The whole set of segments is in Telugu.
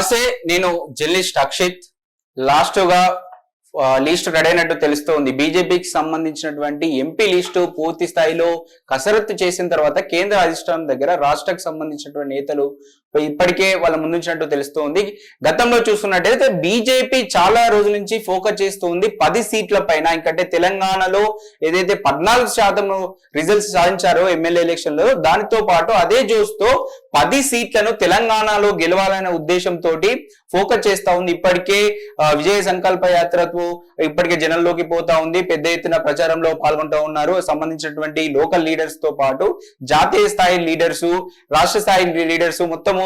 నమస్తే, నేను జర్నలిస్ట్ అక్షిత్. లాస్ట్గా లిస్ట్ రెడీ అయినట్టు తెలుస్తోంది. బీజేపీకి సంబంధించినటువంటి ఎంపీ లిస్టు పూర్తి స్థాయిలో కసరత్తు చేసిన తర్వాత కేంద్ర అధిష్టానం దగ్గర రాష్ట్రకు సంబంధించినటువంటి నేతలు ఇప్పటికే వాళ్ళ ముందుంచినట్టు తెలుస్తోంది. గతంలో చూస్తున్నట్టయితే బీజేపీ చాలా రోజుల నుంచి ఫోకస్ చేస్తుంది 10 సీట్ల పైన. ఇంకంటే తెలంగాణలో ఏదైతే 14% రిజల్ట్స్ సాధించారో ఎమ్మెల్యే ఎలక్షన్ లో, దానితో పాటు అదే జోస్తో 10 సీట్లను తెలంగాణలో గెలవాలనే ఉద్దేశంతో ఫోకస్ చేస్తా ఉంది. ఇప్పటికే విజయ సంకల్ప యాత్రకు ఇప్పటికే జనంలోకి పోతా ఉంది. పెద్ద ఎత్తున ప్రచారంలో పాల్గొంటూ ఉన్నారు. సంబంధించినటువంటి లోకల్ లీడర్స్ తో పాటు జాతీయ స్థాయి లీడర్స్, రాష్ట్ర స్థాయి లీడర్స్ మొత్తము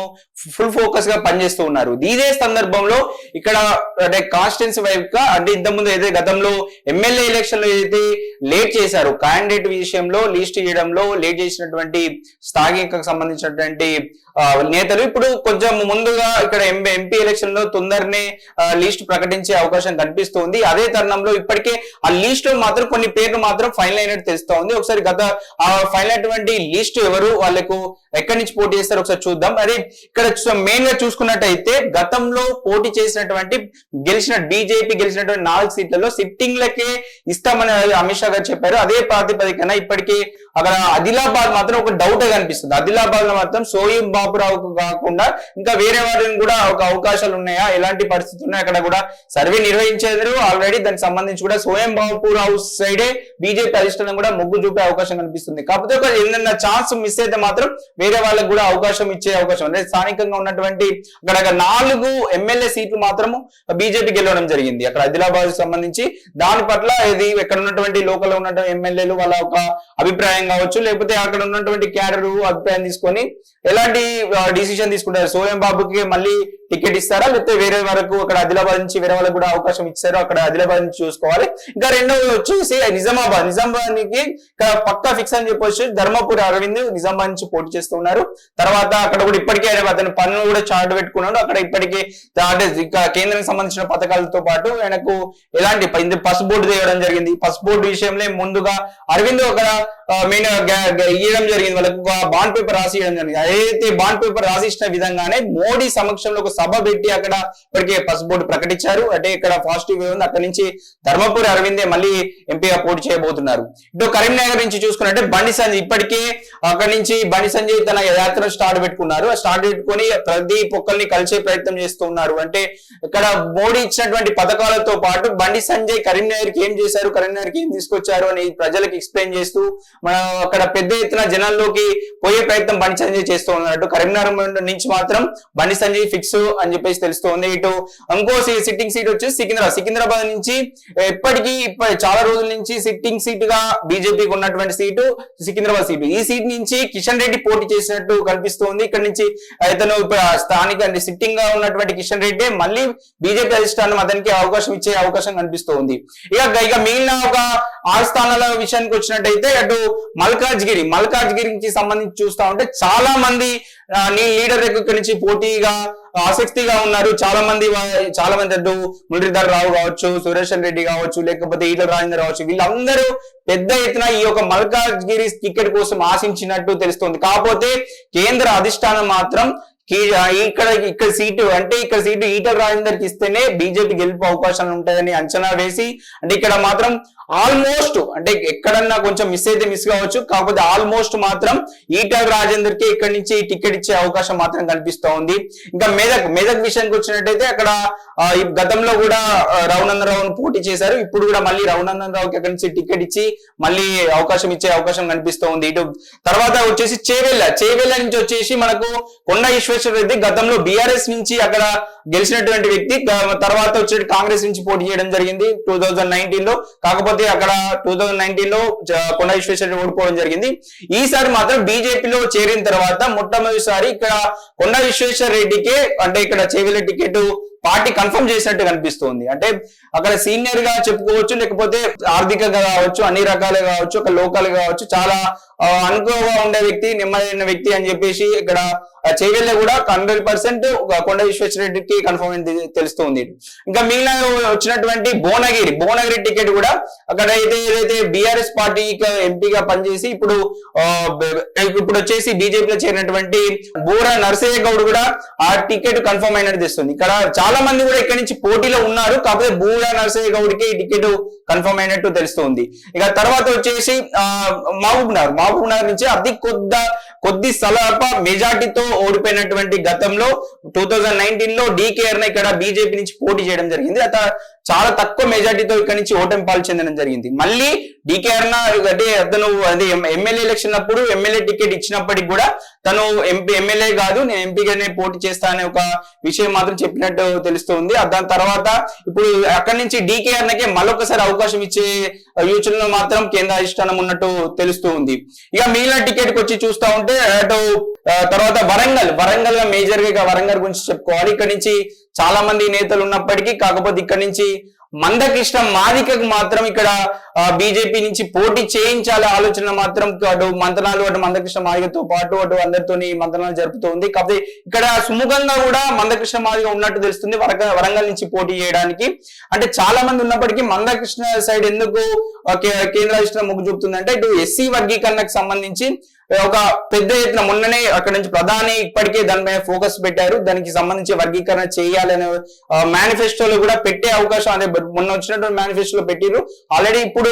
ఫుల్ ఫోకస్ గా పనిచేస్తూ ఉన్నారు. ఇదే సందర్భంలో ఇక్కడ అంటే కాన్స్టిట్యున్సీ వైపు గా, అంటే ఇంతకుముందు ఏదైతే గతంలో ఎమ్మెల్యే ఎలక్షన్ లో ఏదైతే లేట్ చేశారు, క్యాండిడేట్ విషయంలో లిస్ట్ చేయడంలో లేట్ చేసినటువంటి స్థానికకు సంబంధించినటువంటి నేతలు ఇప్పుడు కొంచెం ముందుగా ఇక్కడ ఎంపీ ఎలక్షన్ లో తొందరనే లిస్ట్ ప్రకటించే అవకాశం కనిపిస్తుంది. అదే తరుణంలో ఇప్పటికే ఆ లిస్ట్ మాత్రం కొన్ని పేర్లు మాత్రం ఫైనల్ అయినట్టు తెలుస్తా ఉంది. ఒకసారి గత ఫైనల్ అయినటువంటి లిస్ట్ ఎవరు, వాళ్ళకు ఎక్కడి నుంచి పోటీ చేస్తారు ఒకసారి చూద్దాం. అదే ఇక్కడ మెయిన్ గా చూసుకున్నట్టయితే గతంలో పోటీ చేసినటువంటి బీజేపీ గెలిచినటువంటి 4 సీట్లలో సిట్టింగ్లకే ఇస్తామని అమిత్ షా గారు చెప్పారు. అదే ప్రాతిపదికన ఇప్పటికీ అక్కడ ఆదిలాబాద్ మాత్రం ఒక డౌట్ కనిపిస్తుంది. ఆదిలాబాద్ లో మాత్రం సోయం బాబురావుకు కాకుండా ఇంకా వేరే వారిని కూడా ఒక అవకాశాలు ఉన్నాయా, ఎలాంటి పరిస్థితులు ఉన్నాయి, అక్కడ కూడా సర్వే నిర్వహించారు ఆల్రెడీ. దానికి సంబంధించి కూడా సోయం బాబురావు సైడే బీజేపీ అధిష్టానం కూడా మొగ్గు చూపే అవకాశం కనిపిస్తుంది. కాకపోతే ఒక ఏదైనా ఛాన్స్ మిస్ అయితే మాత్రం వేరే వాళ్ళకు కూడా అవకాశం ఇచ్చే అవకాశం అంటే స్థానికంగా ఉన్నటువంటి అక్కడ 4 ఎమ్మెల్యే సీట్లు మాత్రము బీజేపీ గెలవడం జరిగింది. అక్కడ ఆదిలాబాద్ సంబంధించి దాని పట్ల ఇది ఎక్కడ ఉన్నటువంటి లోకల్ ఉన్నటువంటి ఎమ్మెల్యేలు వాళ్ళ ఒక అభిప్రాయం కావచ్చు, లేకపోతే అక్కడ ఉన్నటువంటి క్యాడర్ అభిప్రాయం తీసుకొని ఎలాంటి డిసిషన్ తీసుకుంటారు. సోయం బాబుకి మళ్ళీ టికెట్ ఇస్తారా, లేకపోతే వేరే వరకు అక్కడ ఆదిలాబాద్ నుంచి వేరే వాళ్ళకి కూడా అవకాశం ఇచ్చారు, అక్కడ ఆదిలాబాద్ నుంచి చూసుకోవాలి. ఇంకా రెండోది వచ్చేసి నిజామాబాద్ కి ఇక్కడ పక్కా ఫిక్స్ అని చెప్పొచ్చు. ధర్మపురి అరవింద్ నిజామాబాద్ నుంచి పోటీ చేస్తున్నారు. తర్వాత అక్కడ కూడా ఇప్పటికే అతని పనులు కూడా చార్ట్ పెట్టుకున్నాడు. అక్కడ ఇప్పటికే కేంద్రానికి సంబంధించిన పథకాలతో పాటు ఆయనకు ఎలాంటి పసుపు బోర్డు తీయడం జరిగింది. పసుపు బోర్డు విషయంలో ముందుగా అరవింద్ అక్కడ మెయిన్ ఇవ్వడం జరిగింది, వాళ్ళకు బాండ్ పేపర్ రాసి ఇవ్వడం జరిగింది. ఏదైతే బాండ్ పేపర్ రాసిచ్చిన విధంగానే మోడీ సమక్షంలో ఒక సభ పెట్టి అక్కడ ఇప్పటికే పసుపు బోర్డు ప్రకటించారు. అంటే ఇక్కడ పాజిటివ్ వే ఉంది. అక్కడి నుంచి ధర్మపురి అరవిందే మళ్ళీ ఎంపీగా పోటీ చేయబోతున్నారు. ఇటు కరీంనగర్ నుంచి చూసుకున్నట్టే బండి సంజయ్ ఇప్పటికే అక్కడి నుంచి బండి సంజయ్ తన యాత్ర స్టార్ట్ పెట్టుకున్నారు. స్టార్ట్ పెట్టుకుని ప్రతి ఒక్కరిని కలిసే ప్రయత్నం చేస్తూ ఉన్నారు. అంటే ఇక్కడ మోడీ ఇచ్చినటువంటి పథకాలతో పాటు బండి సంజయ్ కరీంనగర్కి ఏం చేశారు, కరీంనగర్కి ఏం తీసుకొచ్చారు అని ప్రజలకు ఎక్స్ప్లెయిన్ చేస్తూ మనం అక్కడ పెద్ద ఎత్తున జనాల్లోకి పోయే ప్రయత్నం బండి సంజయ్ చేస్తూ ఉన్నట్టు. కరీంనగర్ నుంచి మాత్రం బండి సంజయ్ ఫిక్స్ అని చెప్పేసి తెలుస్తోంది. ఇటు ఇంకో సిట్టింగ్ సీట్ వచ్చేసి సికింద్రాబాద్ నుంచి ఇప్పటికీ చాలా రోజుల నుంచి సిట్టింగ్ సీట్ గా బీజేపీకి ఉన్నటువంటి సీటు సికింద్రాబాద్ సీటు. ఈ సీట్ నుంచి కిషన్ రెడ్డి పోటీ చేసినట్టు కనిపిస్తోంది. ఇక్కడ నుంచి ఇతను స్థానిక సిట్టింగ్ గా ఉన్నటువంటి కిషన్ రెడ్డి మళ్ళీ బీజేపీ అధిష్టానం అతనికి అవకాశం ఇచ్చే అవకాశం కనిపిస్తోంది. ఇక మిగిలిన ఒక 6 స్థానాల విషయానికి వచ్చినట్టయితే అటు మల్కాజ్గిరికి సంబంధించి చూస్తా ఉంటే చాలా మంది లీడర్ దగ్గర నుంచి పోటీగా ఆసక్తిగా ఉన్నారు. చాలా మంది అటు మురళీధర్ రావు కావచ్చు, సురేష్ రెడ్డి కావచ్చు, లేకపోతే ఈటల రాజేందర్ కావచ్చు, వీళ్ళందరూ పెద్ద ఎత్తున ఈ యొక్క మల్కాజ్గిరి టికెట్ కోసం ఆశించినట్టు తెలుస్తోంది. కాకపోతే కేంద్ర అధిష్టానం మాత్రం ఇక్కడ సీటు ఈటల రాజేందర్ కి ఇస్తేనే బీజేపీ గెలుపు అవకాశాలు ఉంటాయని అంచనా వేసి, అంటే ఇక్కడ మాత్రం ఆల్మోస్ట్ అంటే ఎక్కడన్నా కొంచెం మిస్ అయితే మిస్ కావచ్చు, కాకపోతే ఆల్మోస్ట్ మాత్రం ఈటల రాజేందర్ కి ఇక్కడ నుంచి టికెట్ ఇచ్చే అవకాశం మాత్రం కనిపిస్తూ ఉంది. ఇంకా మెదక్ విషయానికి వచ్చినట్టయితే అక్కడ గతంలో కూడా రఘునందన్ రావును పోటీ చేశారు. ఇప్పుడు కూడా మళ్ళీ రఘునందన్ రావుకి అక్కడి నుంచి టికెట్ ఇచ్చి మళ్ళీ అవకాశం ఇచ్చే అవకాశం కనిపిస్తూ ఉంది. ఇటు తర్వాత వచ్చేసి చేవెళ్ళ నుంచి వచ్చేసి మనకు కొండ విశ్వేశ్వరరెడ్డి గతంలో బీఆర్ఎస్ నుంచి అక్కడ గెలిచినటువంటి వ్యక్తి, తర్వాత వచ్చే కాంగ్రెస్ నుంచి పోటీ చేయడం జరిగింది 2019 లో. కాకపోతే అక్కడ 2019 లో కొండ విశ్వేశ్వరరెడ్డి ఓడిపోవడం జరిగింది. ఈసారి మాత్రం బీజేపీలో చేరిన తర్వాత మొట్టమొదటిసారి ఇక్కడ కొండ విశ్వేశ్వరరెడ్డికి అంటే ఇక్కడ చేవెళ్ళ టికెట్ పార్టీ కన్ఫర్మ్ చేసినట్టు కనిపిస్తుంది. అంటే అక్కడ సీనియర్ గా చెప్పుకోవచ్చు, లేకపోతే ఆర్థికంగా కావచ్చు, అన్ని రకాలుగా కావచ్చు, ఒక లోకల్ కావచ్చు, చాలా అనుకోగా ఉండే వ్యక్తి, నెమ్మదైన వ్యక్తి అని చెప్పేసి ఇక్కడ చేవెళ్ళ కూడా 100% కొండ విశ్వేశ్వరరెడ్డికి కన్ఫర్మ్ అయింది తెలుస్తుంది. ఇంకా మిగిలిన వచ్చినటువంటి భువనగిరి టికెట్ కూడా అక్కడ ఏదైతే బీఆర్ఎస్ పార్టీ ఎంపీగా పనిచేసి ఇప్పుడు వచ్చేసి బీజేపీలో చేరినటువంటి బూర నరసయ్య గౌడ్ కూడా ఆ టికెట్ కన్ఫర్మ్ అయినట్టు తెస్తుంది. ఇక్కడ చాలా మంది కూడా ఇక్కడ నుంచి పోటీలో ఉన్నారు, కాకపోతే బూర నరసయ్య గౌడ్కి టికెట్ కన్ఫర్మ్ అయినట్టు తెలుస్తుంది. ఇక తర్వాత వచ్చేసి మహబూబ్ నగర్ నుంచి అతి కొద్ది స్వల్ప మెజార్టీతో ఓడిపోయినటువంటి గతంలో 2019 లో DKR ఇక్కడ బీజేపీ నుంచి పోటీ చేయడం జరిగింది. చాలా తక్కువ మెజార్టీతో ఇక్కడ నుంచి ఓటమి పాలు చెందడం జరిగింది. మళ్ళీ DKR అంటే అతను ఎమ్మెల్యే ఎలక్షన్ అప్పుడు ఎమ్మెల్యే టికెట్ ఇచ్చినప్పటికి కూడా తను ఎమ్మెల్యే కాదు, నేను ఎంపీగానే పోటీ చేస్తా అనే ఒక విషయం మాత్రం చెప్పినట్టు తెలుస్తుంది. దాని తర్వాత ఇప్పుడు అక్కడి నుంచి DKR మళ్ళొకసారి అవకాశం ఇచ్చే యోచనలో మాత్రం కేంద్ర అధిష్టానం ఉన్నట్టు తెలుస్తూ ఉంది. ఇక మిగిలిన టికెట్ కి వచ్చి చూస్తా ఉంటే అటు తర్వాత వరంగల్ మేజర్ గా వరంగల్ గురించి చెప్పుకోవాలి. ఇక్కడ నుంచి చాలా మంది నేతలు ఉన్నప్పటికీ కాకపోతే ఇక్కడ నుంచి మందకృష్ణ మాదికకు మాత్రం ఇక్కడ బీజేపీ నుంచి పోటీ చేయించాలే ఆలోచన మాత్రం అటు మందకృష్ణ మాదికతో పాటు అటు అందరితోని మంత్రాలు జరుపుతోంది. కాకపోతే ఇక్కడ సుముఖంగా కూడా మందకృష్ణ మాదిగ ఉన్నట్టు తెలుస్తుంది వరంగల్ నుంచి పోటీ చేయడానికి. అంటే చాలా మంది ఉన్నప్పటికీ మందకృష్ణ సైడ్ ఎందుకు కేంద్ర అధిష్టానం మొగ్గు చూపుతుంది అంటే ఇటు ఎస్సీ వర్గీకరణకు సంబంధించి ఒక పెద్ద ఎత్తున మొన్ననే అక్కడ నుంచి ప్రధాని ఇప్పటికే దాని మీద ఫోకస్ పెట్టారు. దానికి సంబంధించి వర్గీకరణ చేయాలనే మేనిఫెస్టోలో కూడా పెట్టే అవకాశం, అదే మొన్న వచ్చినటువంటి మేనిఫెస్టోలో పెట్టిరు. ఆల్రెడీ ఇప్పుడు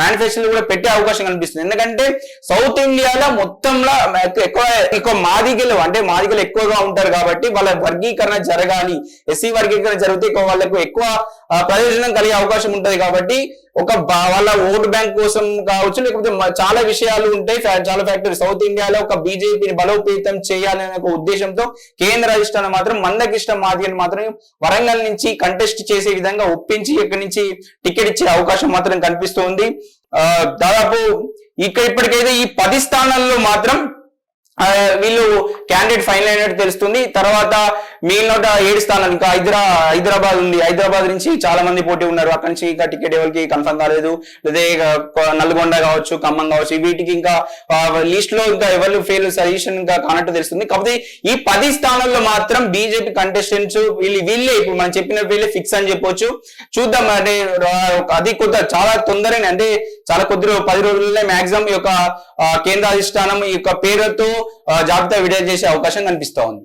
మేనిఫెస్టోలో కూడా పెట్టే అవకాశం కనిపిస్తుంది. ఎందుకంటే సౌత్ ఇండియాలో మొత్తంలో ఎక్కువ మాదిగలు ఎక్కువగా ఉంటారు కాబట్టి వాళ్ళ వర్గీకరణ జరగాలి. ఎస్సీ వర్గీకరణ జరిగితే వాళ్ళకు ఎక్కువ ప్రయోజనం కలిగే అవకాశం ఉంటది. కాబట్టి వాళ్ళ ఓటు బ్యాంక్ కోసం కావచ్చు, లేకపోతే చాలా విషయాలు ఉంటాయి, చాలా ఫ్యాక్టరీ సౌత్ ఇండియాలో ఒక బీజేపీని బలోపేతం చేయాలనే ఒక ఉద్దేశంతో కేంద్ర అధిష్టానం మాత్రం మందకృష్ణ మాదిగని మాత్రం వరంగల్ నుంచి కంటెస్ట్ చేసే విధంగా ఒప్పించి ఇక్కడి నుంచి టికెట్ ఇచ్చే అవకాశం మాత్రం కనిపిస్తుంది. దాదాపు ఇప్పటికైతే ఈ 10 స్థానాల్లో మాత్రం వీళ్ళు క్యాండిడేట్ ఫైనల్ అయినట్టు తెలుస్తుంది. తర్వాత మిగిలిన 7 స్థానాలు ఇంకా హైదరాబాద్ ఉంది. హైదరాబాద్ నుంచి చాలా మంది పోటీ ఉన్నారు. అక్కడి నుంచి ఇంకా టికెట్ ఎవరికి కన్ఫర్మ్ కాలేదు. లేదా నల్గొండ కావచ్చు, ఖమ్మం కావచ్చు, వీటికి ఇంకా లిస్ట్ లో ఇంకా ఎవరు ఫెయిల్ సజెషన్ ఇంకా కానట్టు తెలుస్తుంది. కాకపోతే ఈ 10 స్థానాల్లో మాత్రం బీజేపీ కంటెస్టెంట్స్ వీళ్ళే ఇప్పుడు మనం చెప్పిన వీళ్ళే ఫిక్స్ అని చెప్పొచ్చు. చూద్దాం. అంటే అది చాలా తొందరనే, అంటే చాలా 10 రోజుల్లోనే మాక్సిమం ఈ యొక్క కేంద్ర అధిష్టానం ఈ యొక్క పేరుతో జాబితా విడుదల చేసే అవకాశం కనిపిస్తా ఉంది.